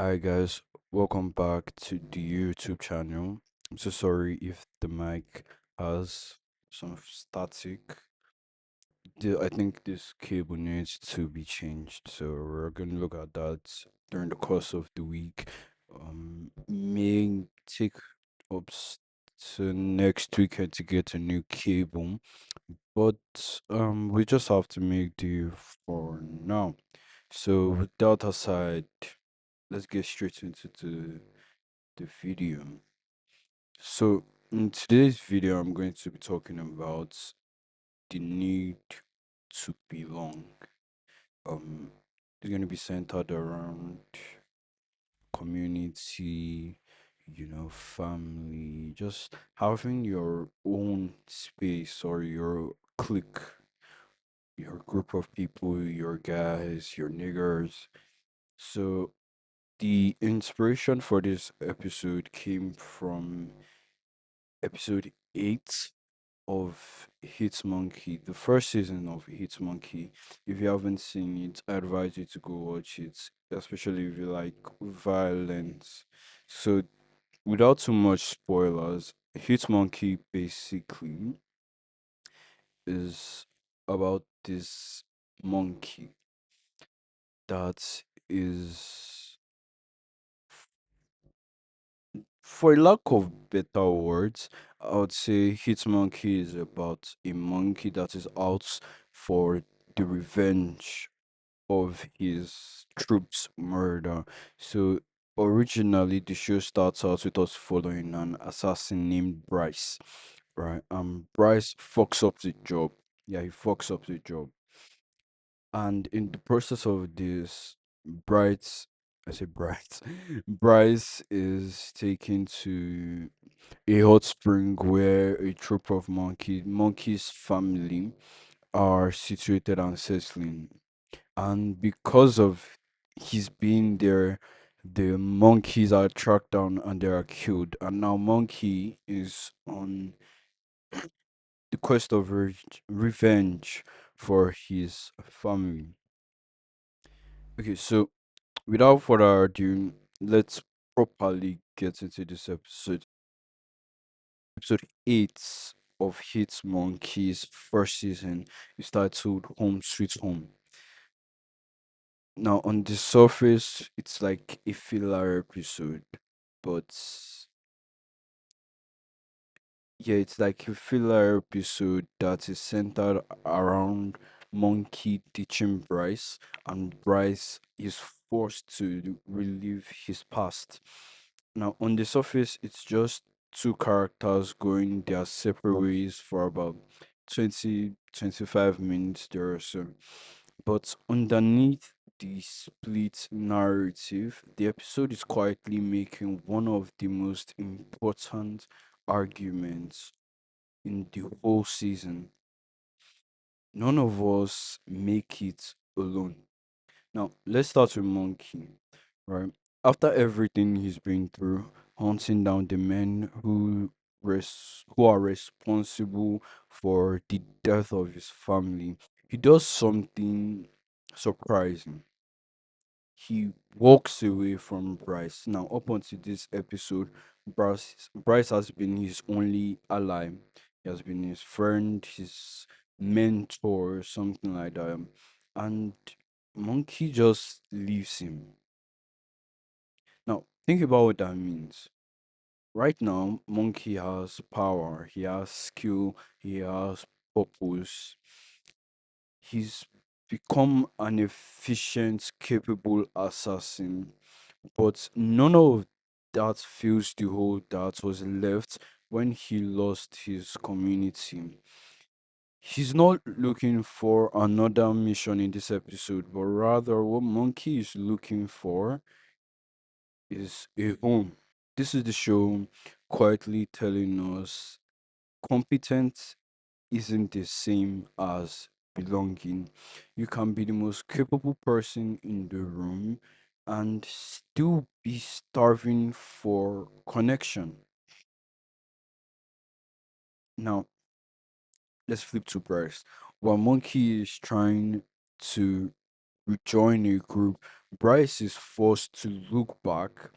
Hi guys, welcome back to the YouTube channel. I'm so sorry if the mic has some static. I think this cable needs to be changed, so we're gonna look at that during the course of the week. May take up to next weekend to get a new cable, but we just have to make do for now. So with that aside, let's get straight into the video. So in today's video, I'm going to be talking about the need to belong. Um, it's going to be centered around community, family, just having your own space or your clique, your group of people, your guys, your niggers. So the inspiration for this episode came from episode 8 of Hit Monkey, the first season of Hit Monkey. If you haven't seen it, I advise you to go watch it, especially if you like violence. So, without too much spoilers, Hit Monkey basically is about this monkey that is, for lack of better words, I would say Hitmonkey is about a monkey that is out for the revenge of his troops' murder. So originally the show starts out with us following an assassin named Bryce. Right. Bryce fucks up the job. Yeah, he fucks up the job. And in the process of this, Bright I say Bright Bryce is taken to a hot spring where a troop of monkeys family are situated and settling. And because of his being there, the monkeys are tracked down and they are killed. And now Monkey is on the quest of revenge for his family. Okay, so without further ado, let's properly get into this episode. Episode 8 of Hit Monkey's first season is titled Home Sweet Home. Now, on the surface, it's like a filler episode, but yeah, it's like a filler episode that is centered around Monkey teaching Bryce, and Bryce is forced to relive his past. Now, on the surface, it's just two characters going their separate ways for about 20-25 minutes there or so. But underneath the split narrative, the episode is quietly making one of the most important arguments in the whole season. None of us make it alone. Now, let's start with Monkey, right? After everything he's been through, hunting down the men who are responsible for the death of his family, he does something surprising. He walks away from Bryce. Now, up until this episode, Bryce has been his only ally. He has been his friend, his mentor, something like that. And Monkey just leaves him. Now, think about what that means. Right now, Monkey has power, he has skill, he has purpose. He's become an efficient, capable assassin, but none of that fills the hole that was left when he lost his community. He's not looking for another mission in this episode, but rather what Monkey is looking for is a home. This is the show quietly telling us competence isn't the same as belonging. You can be the most capable person in the room and still be starving for connection. Now, let's flip to Bryce. While Monkey is trying to rejoin a group, Bryce is forced to look back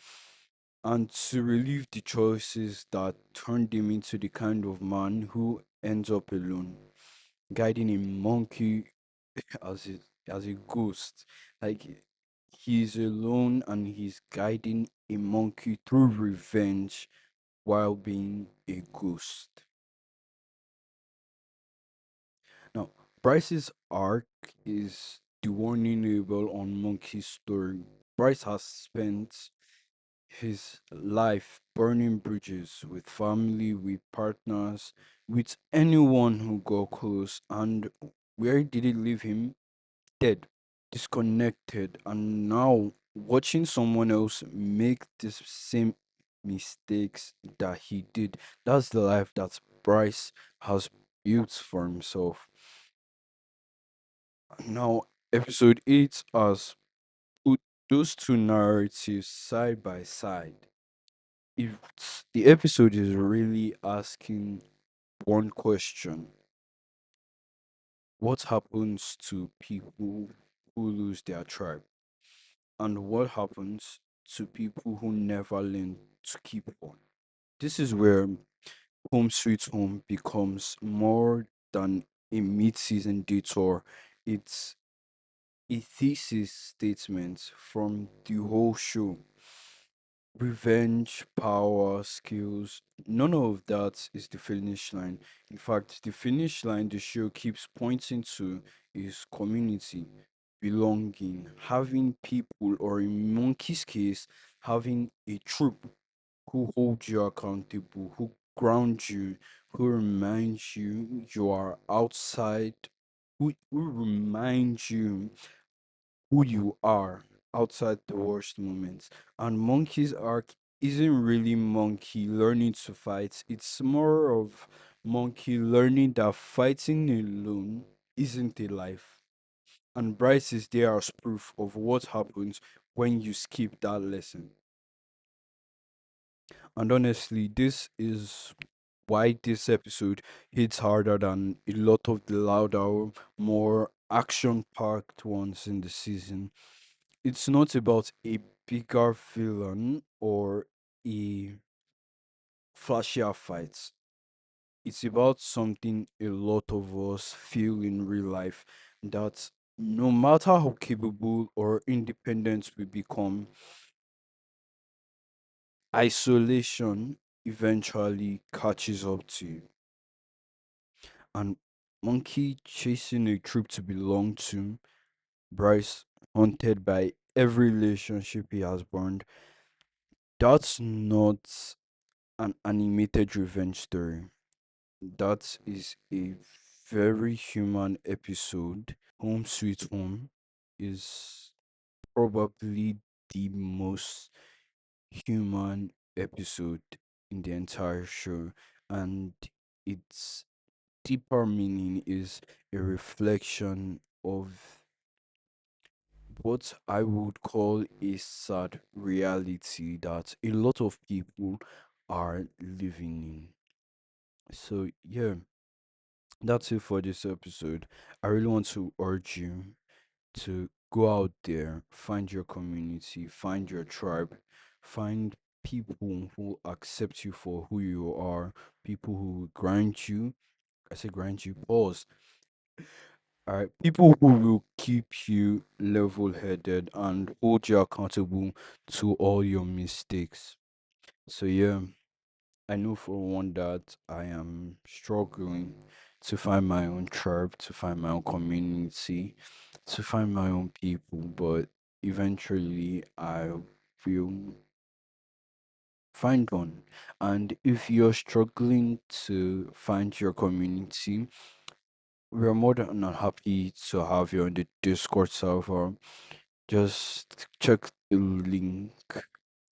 and to relive the choices that turned him into the kind of man who ends up alone, guiding a monkey as a ghost. Like he's alone and he's guiding a monkey through revenge while being a ghost. Now, Bryce's arc is the warning label on Monkey's story. Bryce has spent his life burning bridges with family, with partners, with anyone who got close. And where did it leave him? Dead, disconnected. And now, watching someone else make the same mistakes that he did, that's the life that Bryce has built for himself. Now, episode 8 has put those two narratives side by side. The episode is really asking one question: what happens to people who lose their tribe? And what happens to people who never learn to keep one? This is where Home Sweet Home becomes more than a mid season detour. It's a thesis statement from the whole show. Revenge, power, skills, none of that is the finish line. In fact, the finish line the show keeps pointing to is community, belonging, having people, or in Monkey's case, having a troop who hold you accountable, who ground you, who remind you you are outside, who remind you who you are outside the worst moments. And Monkey's arc isn't really Monkey learning to fight, it's more of Monkey learning that fighting alone isn't a life. And Bryce is there as proof of what happens when you skip that lesson. And honestly, this is why this episode hits harder than a lot of the louder, more action packed ones in the season. It's not about a bigger villain or a flashier fight. It's about something a lot of us feel in real life, that no matter how capable or independent we become, isolation eventually catches up to you. And Monkey chasing a troop to belong to, Bryce haunted by every relationship he has burned. That's not an animated revenge story. That is a very human episode. Home Sweet Home is probably the most human episode in the entire show, and its deeper meaning is a reflection of what I would call a sad reality that a lot of people are living in. So, yeah, that's it for this episode. I really want to urge you to go out there, find your community, find your tribe, find people who accept you for who you are, people who grind you. I say grind you, pause. All right, people who will keep you level headed and hold you accountable to all your mistakes. So, yeah, I know for one that I am struggling to find my own tribe, to find my own community, to find my own people, but eventually I will find one. And if you're struggling to find your community, we're more than happy to have you on the Discord server. Just check the link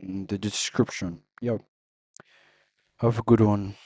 in the description. Yeah, have a good one.